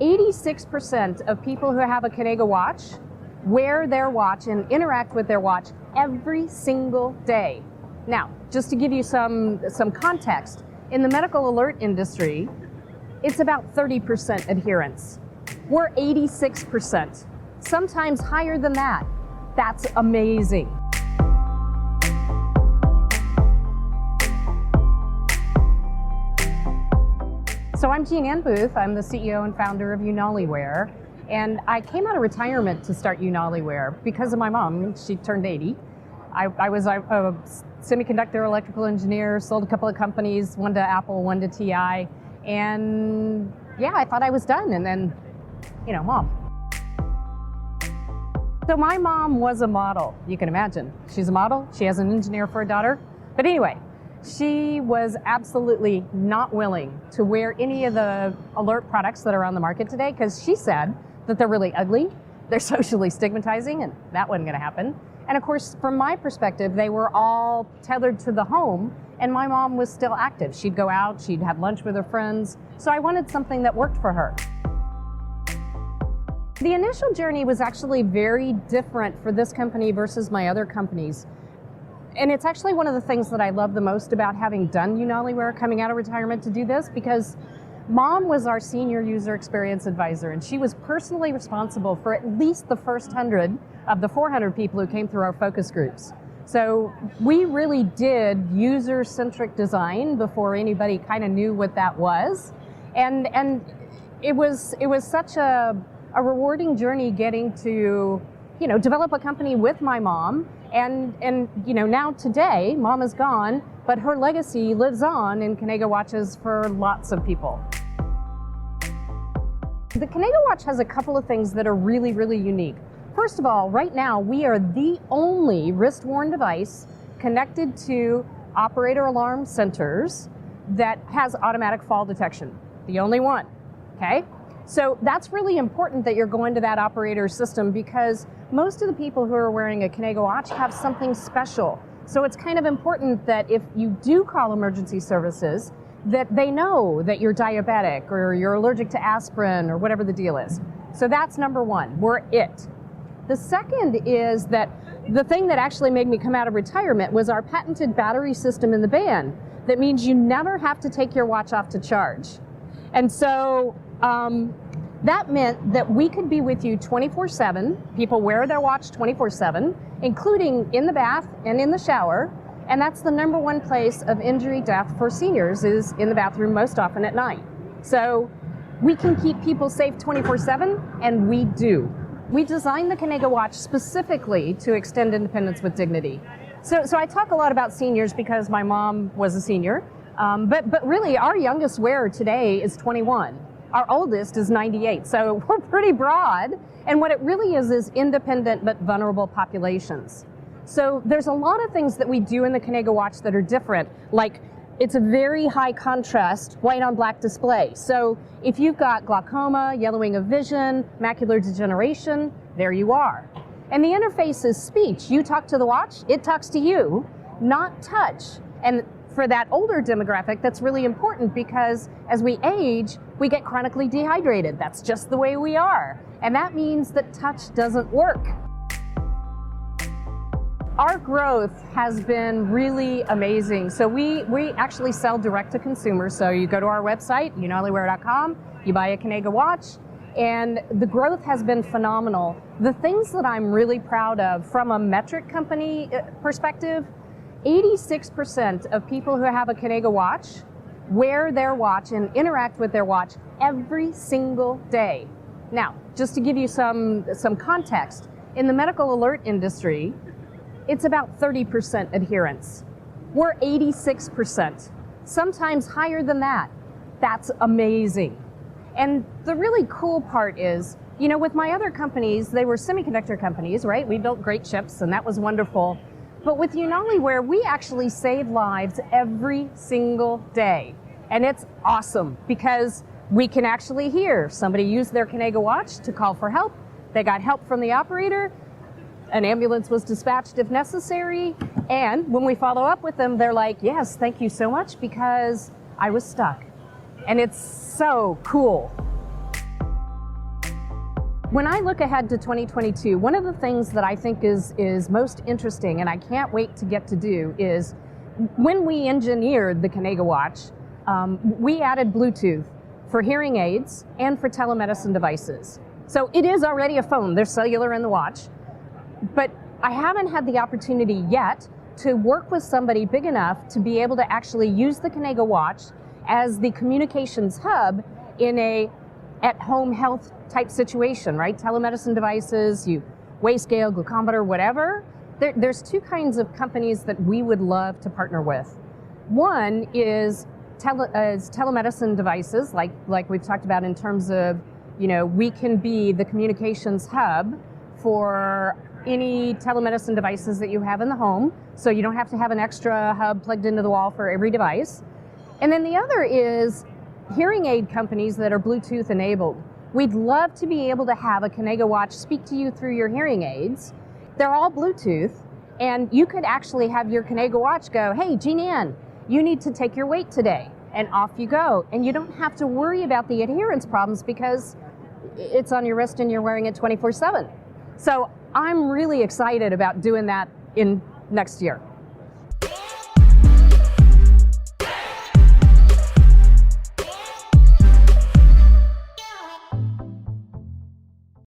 86% of people who have a Kanega watch wear their watch and interact with their watch every single day. Now, just to give you some context, in the medical alert industry, it's about 30% adherence. We're 86%, sometimes higher than that. That's amazing. So I'm Jean Booth. I'm the CEO and founder of UnaliWear. And I came out of retirement to start UnaliWear because of my mom. She turned 80. I was a semiconductor electrical engineer, sold a couple of companies, one to Apple, one to TI. And yeah, I thought I was done. And then, mom. So my mom was a model, you can imagine. She's a model, she has an engineer for a daughter. But anyway, she was absolutely not willing to wear any of the alert products that are on the market today because she said that they're really ugly, they're socially stigmatizing, and that wasn't gonna happen. And of course, from my perspective, they were all tethered to the home, and my mom was still active. She'd go out, she'd have lunch with her friends, so I wanted something that worked for her. The initial journey was actually very different for this company versus my other companies. And it's actually one of the things that I love the most about having done UnaliWear, coming out of retirement to do this, because Mom was our senior user experience advisor, and she was personally responsible for at least the first 100 of the 400 people who came through our focus groups. So we really did user-centric design before anybody kind of knew what that was. And it was such a rewarding journey getting to, develop a company with my mom. And now today, Mom is gone, but her legacy lives on in Kanega watches for lots of people. The Kanega watch has a couple of things that are really, really unique. First of all, right now, we are the only wrist-worn device connected to operator alarm centers that has automatic fall detection. The only one, okay? So that's really important that you're going to that operator system because most of the people who are wearing a Kanega watch have something special. So it's kind of important that if you do call emergency services, that they know that you're diabetic or you're allergic to aspirin or whatever the deal is. So that's number one, we're it. The second is that the thing that actually made me come out of retirement was our patented battery system in the band. That means you never have to take your watch off to charge. And so that meant that we could be with you 24/7. People wear their watch 24/7, including in the bath and in the shower. And that's the number one place of injury death for seniors is in the bathroom most often at night. So we can keep people safe 24/7, and we do. We designed the Kanega watch specifically to extend independence with dignity. So I talk a lot about seniors because my mom was a senior, but really our youngest wearer today is 21. Our oldest is 98, so we're pretty broad. And what it really is independent but vulnerable populations. So there's a lot of things that we do in the Kanega watch that are different, like it's a very high contrast white on black display. So if you've got glaucoma, yellowing of vision, macular degeneration, there you are. And the interface is speech. You talk to the watch, it talks to you, not touch. And for that older demographic, that's really important because as we age, we get chronically dehydrated. That's just the way we are. And that means that touch doesn't work. Our growth has been really amazing. So we actually sell direct to consumers. So you go to our website, UnaliWear.com, you buy a Kanega watch, and the growth has been phenomenal. The things that I'm really proud of from a metric company perspective, 86% of people who have a Kanega watch wear their watch and interact with their watch every single day. Now, just to give you some context, in the medical alert industry, it's about 30% adherence. We're 86%, sometimes higher than that. That's amazing. And the really cool part is, with my other companies, they were semiconductor companies, right? We built great chips and that was wonderful. But with UnaliWear, we actually save lives every single day. And it's awesome because we can actually hear somebody use their Kanega watch to call for help. They got help from the operator. An ambulance was dispatched if necessary. And when we follow up with them, they're like, yes, thank you so much because I was stuck. And it's so cool. When I look ahead to 2022, one of the things that I think is most interesting, and I can't wait to get to do, is when we engineered the Kanega watch, we added Bluetooth for hearing aids and for telemedicine devices. So it is already a phone, there's cellular in the watch, but I haven't had the opportunity yet to work with somebody big enough to be able to actually use the Kanega watch as the communications hub in a at-home health type situation, right? Telemedicine devices, you weigh scale, glucometer, whatever. There's two kinds of companies that we would love to partner with. One is telemedicine devices, like we've talked about in terms of, we can be the communications hub for any telemedicine devices that you have in the home, so you don't have to have an extra hub plugged into the wall for every device. And then the other is hearing aid companies that are Bluetooth enabled. We'd love to be able to have a Kanega watch speak to you through your hearing aids. They're all Bluetooth, and you could actually have your Kanega watch go, hey, Jean Ann, you need to take your weight today, and off you go. And you don't have to worry about the adherence problems because it's on your wrist and you're wearing it 24/7. So I'm really excited about doing that in next year.